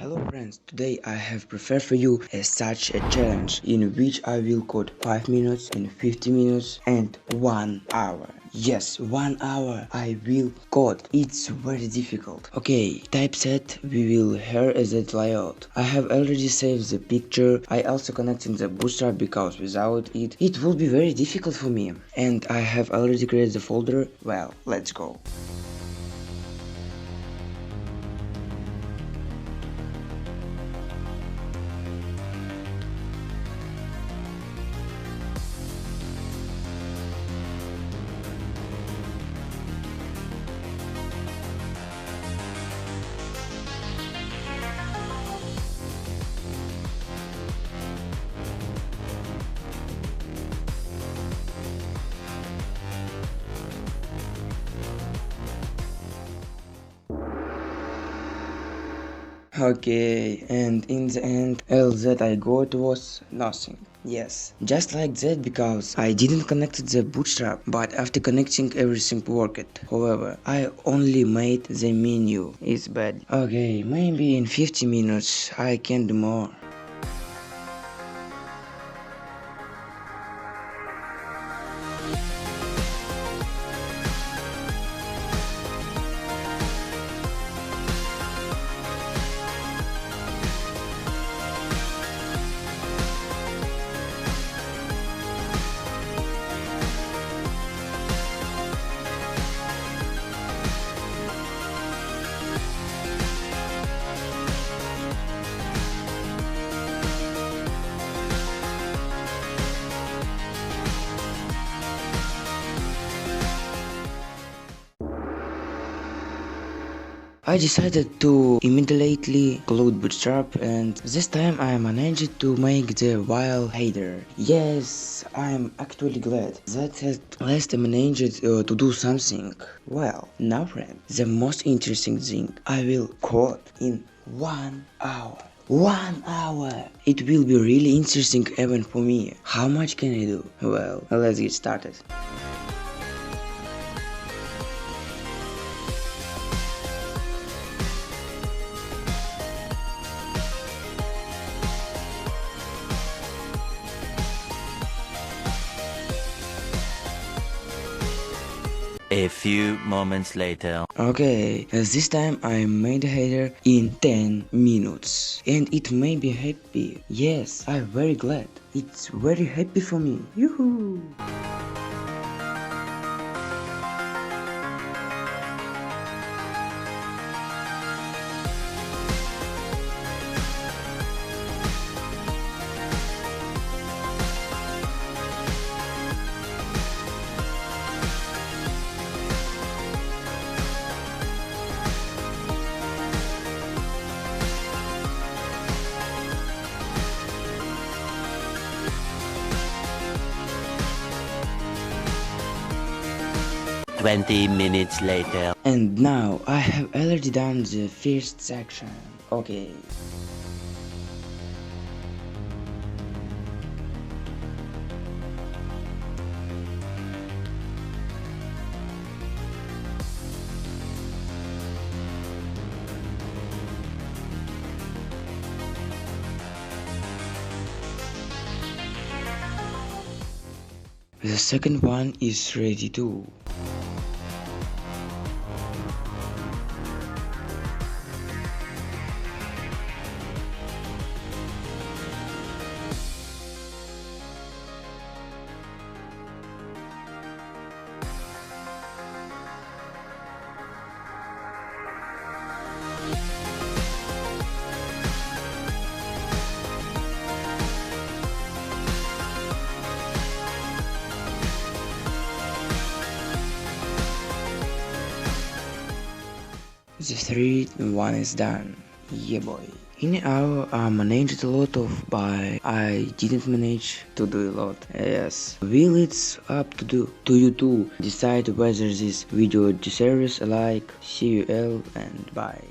Hello friends, today I have prepared for you such a challenge in which I will code 5 minutes and 50 minutes and 1 hour. Yes, 1 hour I will code. It's very difficult. Okay, typeset we will here as a layout. I have already saved the picture. I also connected the bootstrap because without it will be very difficult for me. And I have already created the folder. Well, let's go. Okay, and in the end, all that I got was nothing. Yes, just like that because I didn't connect the bootstrap, but after connecting everything worked. However, I only made the menu. It's bad. Okay, maybe in 50 minutes I can do more. I decided to immediately close bootstrap, and this time I managed to make the while header. Yes, I'm actually glad that at last I managed to do something. Well, now friend, the most interesting thing, I will code in 1 hour. 1 hour! It will be really interesting even for me. How much can I do? Well, let's get started. A few moments later. Okay, this time I made a header in 10 minutes and it made me happy. Yes, I'm very glad. It's very happy for me. Yoo-hoo! Twenty minutes later. And now I have already done the first section. Okay. The second one is ready too. The third one is done. Yeah boy. In an hour I managed a lot of, but I didn't manage to do a lot. Yes. Well, it's up to you to decide whether this video deserves a like. See you all and bye.